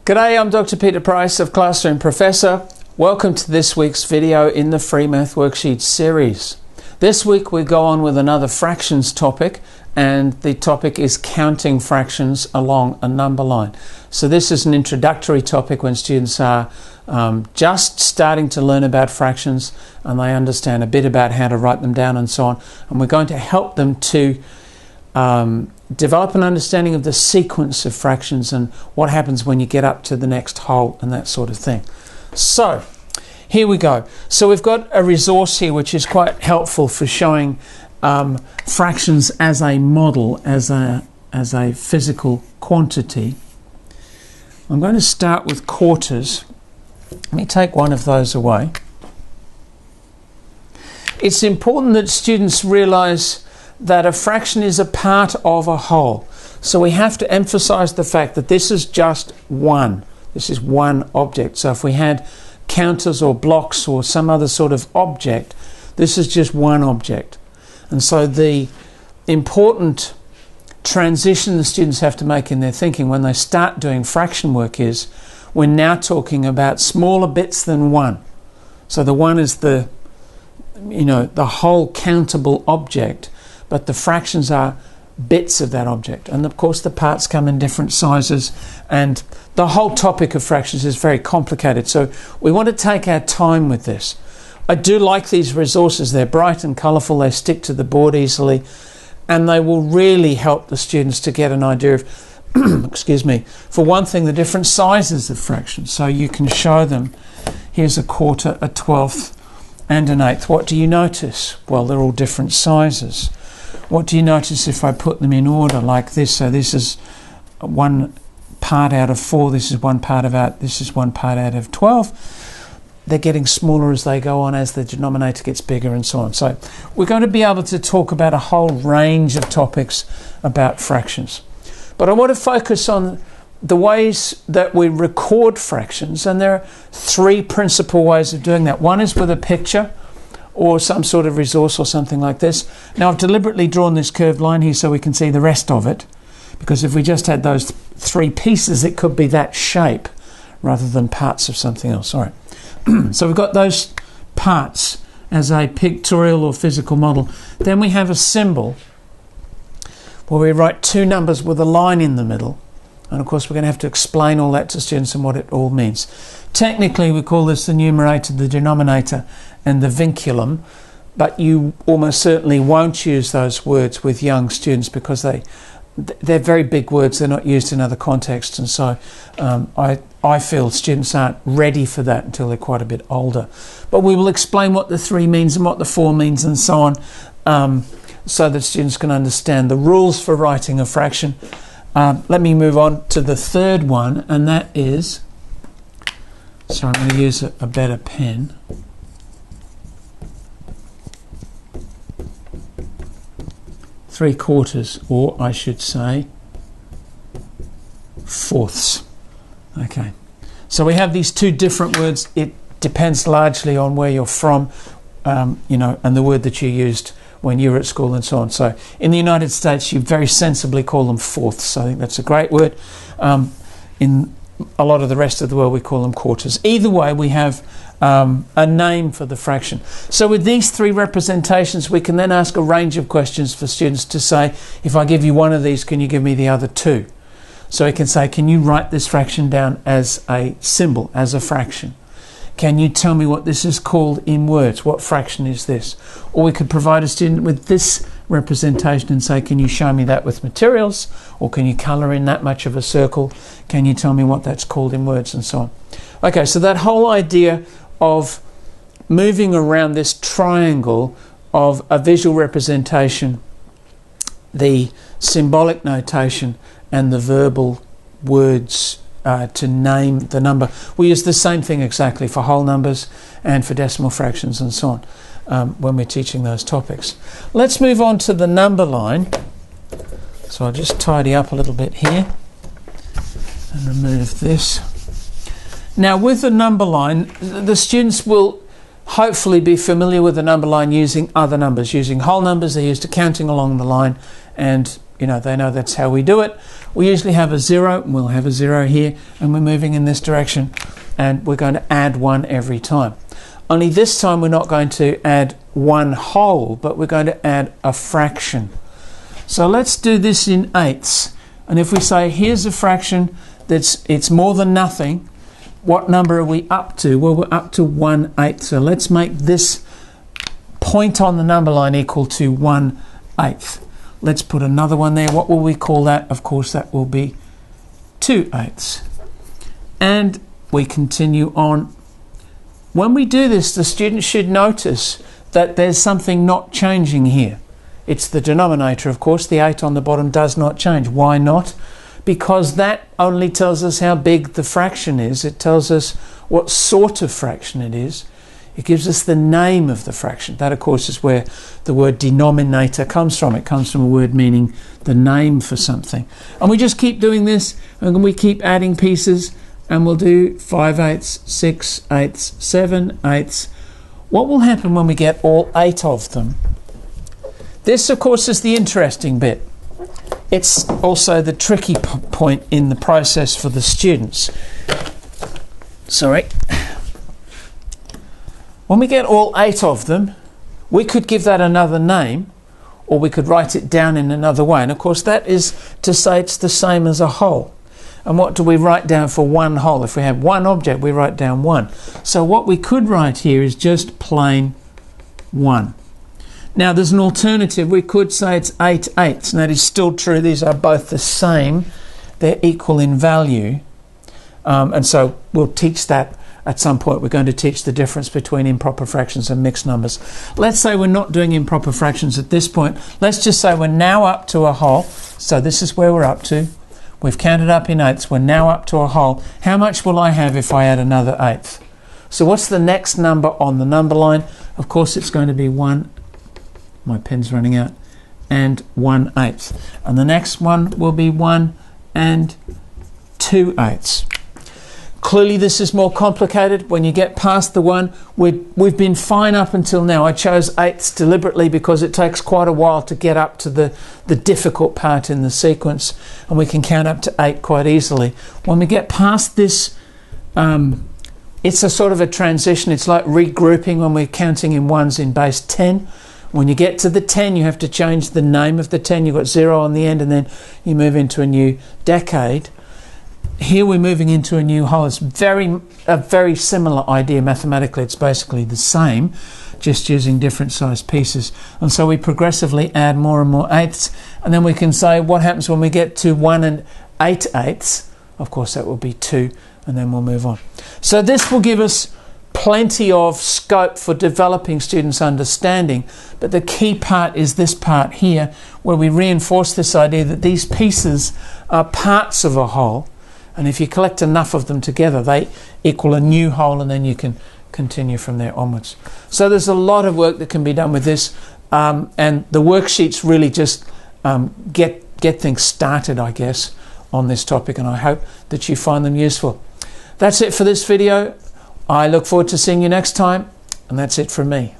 G'day, I'm Dr. Peter Price of Classroom Professor. Welcome to this week's video in the Free Math Worksheet series. This week we go on with another fractions topic, and the topic is counting fractions along a number line. So this is an introductory topic when students are just starting to learn about fractions and they understand a bit about how to write them down and so on. And we're going to help them to develop an understanding of the sequence of fractions and what happens when you get up to the next whole and that sort of thing. So here we go. So we've got a resource here which is quite helpful for showing fractions as a model, as a physical quantity. I'm going to start with quarters. Let me take one of those away. It's important that students realise that a fraction is a part of a whole. So we have to emphasize the fact that this is just one. This is one object. So if we had counters or blocks or some other sort of object, this is just one object. And so the important transition the students have to make in their thinking when they start doing fraction work is we're now talking about smaller bits than one. So the one is the whole countable object, but the fractions are bits of that object. And of course the parts come in different sizes, and the whole topic of fractions is very complicated. So we want to take our time with this. I do like these resources. They're bright and colourful, they stick to the board easily, and they will really help the students to get an idea of, excuse me, for one thing, the different sizes of fractions. So you can show them, here's a quarter, a twelfth, and an eighth. What do you notice? Well, they're all different sizes. What do you notice if I put them in order like this? So this is one part out of 4, this is one part of 8, this is one part out of 12. They're getting smaller as they go on, as the denominator gets bigger and so on. So we're going to be able to talk about a whole range of topics about fractions. But I want to focus on the ways that we record fractions, and there are 3 principal ways of doing that. One is with a picture or some sort of resource or something like this. Now I've deliberately drawn this curved line here so we can see the rest of it, because if we just had those 3 pieces it could be that shape rather than parts of something else. All right. So we've got those parts as a pictorial or physical model. Then we have a symbol where we write 2 numbers with a line in the middle. And of course we're going to have to explain all that to students and what it all means. Technically we call this the numerator, the denominator, and the vinculum, but you almost certainly won't use those words with young students because they're very big words. They're not used in other contexts, and so I feel students aren't ready for that until they're quite a bit older. But we will explain what the 3 means and what the 4 means and so on, so that students can understand the rules for writing a fraction. Let me move on to the 3rd one, and that is, so I'm going to use a better pen. Three quarters, or I should say fourths. Okay, so we have these 2 different words. It depends largely on where you're from, and the word that you used when you were at school and so on. So in the United States you very sensibly call them fourths. I think that's a great word. In a lot of the rest of the world we call them quarters. Either way we have a name for the fraction. So with these 3 representations we can then ask a range of questions for students to say, if I give you one of these, can you give me the other 2? So we can say, can you write this fraction down as a symbol, as a fraction? Can you tell me what this is called in words? What fraction is this? Or we could provide a student with this representation and say, can you show me that with materials? Or can you colour in that much of a circle? Can you tell me what that's called in words, and so on? Okay, so that whole idea of moving around this triangle of a visual representation, the symbolic notation, and the verbal words to name the number. We use the same thing exactly for whole numbers and for decimal fractions and so on when we're teaching those topics. Let's move on to the number line. So I'll just tidy up a little bit here and remove this. Now with the number line, the students will hopefully be familiar with the number line using other numbers. Using whole numbers, they're used to counting along the line, and you know, they know that's how we do it. We usually have a 0, and we'll have a 0 here, and we're moving in this direction, and we're going to add 1 every time. Only this time we're not going to add 1 whole, but we're going to add a fraction. So let's do this in eighths. And if we say here's a fraction it's more than nothing, what number are we up to? Well, we're up to 1/8. So let's make this point on the number line equal to 1/8. Let's put another one there. What will we call that? Of course, that will be 2/8. And we continue on. When we do this, the student should notice that there's something not changing here. It's the denominator, of course. The 8 on the bottom does not change. Why not? Because that only tells us how big the fraction is. It tells us what sort of fraction it is. It gives us the name of the fraction. That, of course, is where the word denominator comes from. It comes from a word meaning the name for something. And we just keep doing this, and we keep adding pieces, and we'll do 5/8, 6/8, 7/8. What will happen when we get all 8 of them? This, of course, is the interesting bit. It's also the tricky point in the process for the students. Sorry. When we get all 8 of them, we could give that another name, or we could write it down in another way. And of course, that is to say it's the same as a whole. And what do we write down for one whole? If we have one object, we write down 1. So what we could write here is just plain 1. Now, there's an alternative. We could say it's 8/8, and that is still true. These are both the same. They're equal in value. And so we'll teach that at some point. We're going to teach the difference between improper fractions and mixed numbers. Let's say we're not doing improper fractions at this point. Let's just say we're now up to a whole. So this is where we're up to. We've counted up in eighths. We're now up to a whole. How much will I have if I add another 8th? So what's the next number on the number line? Of course, it's going to be 1. My pen's running out. And 1/8. And the next one will be 1 and 2/8. Clearly this is more complicated. When you get past the 1, we've been fine up until now. I chose 8ths deliberately because it takes quite a while to get up to the difficult part in the sequence, and we can count up to 8 quite easily. When we get past this, it's a sort of a transition. It's like regrouping when we're counting in ones in base 10. When you get to the 10, you have to change the name of the 10. You've got 0 on the end, and then you move into a new decade. Here we're moving into a new whole. It's a very similar idea mathematically. It's basically the same, just using different sized pieces. And so we progressively add more and more 8ths, and then we can say what happens when we get to 1 and 8/8. Of course, that will be 2, and then we'll move on. So this will give us plenty of scope for developing students' understanding, but the key part is this part here, where we reinforce this idea that these pieces are parts of a whole, and if you collect enough of them together, they equal a new whole, and then you can continue from there onwards. So there's a lot of work that can be done with this, and the worksheets really just get things started, I guess, on this topic, and I hope that you find them useful. That's it for this video. I look forward to seeing you next time, and that's it from me.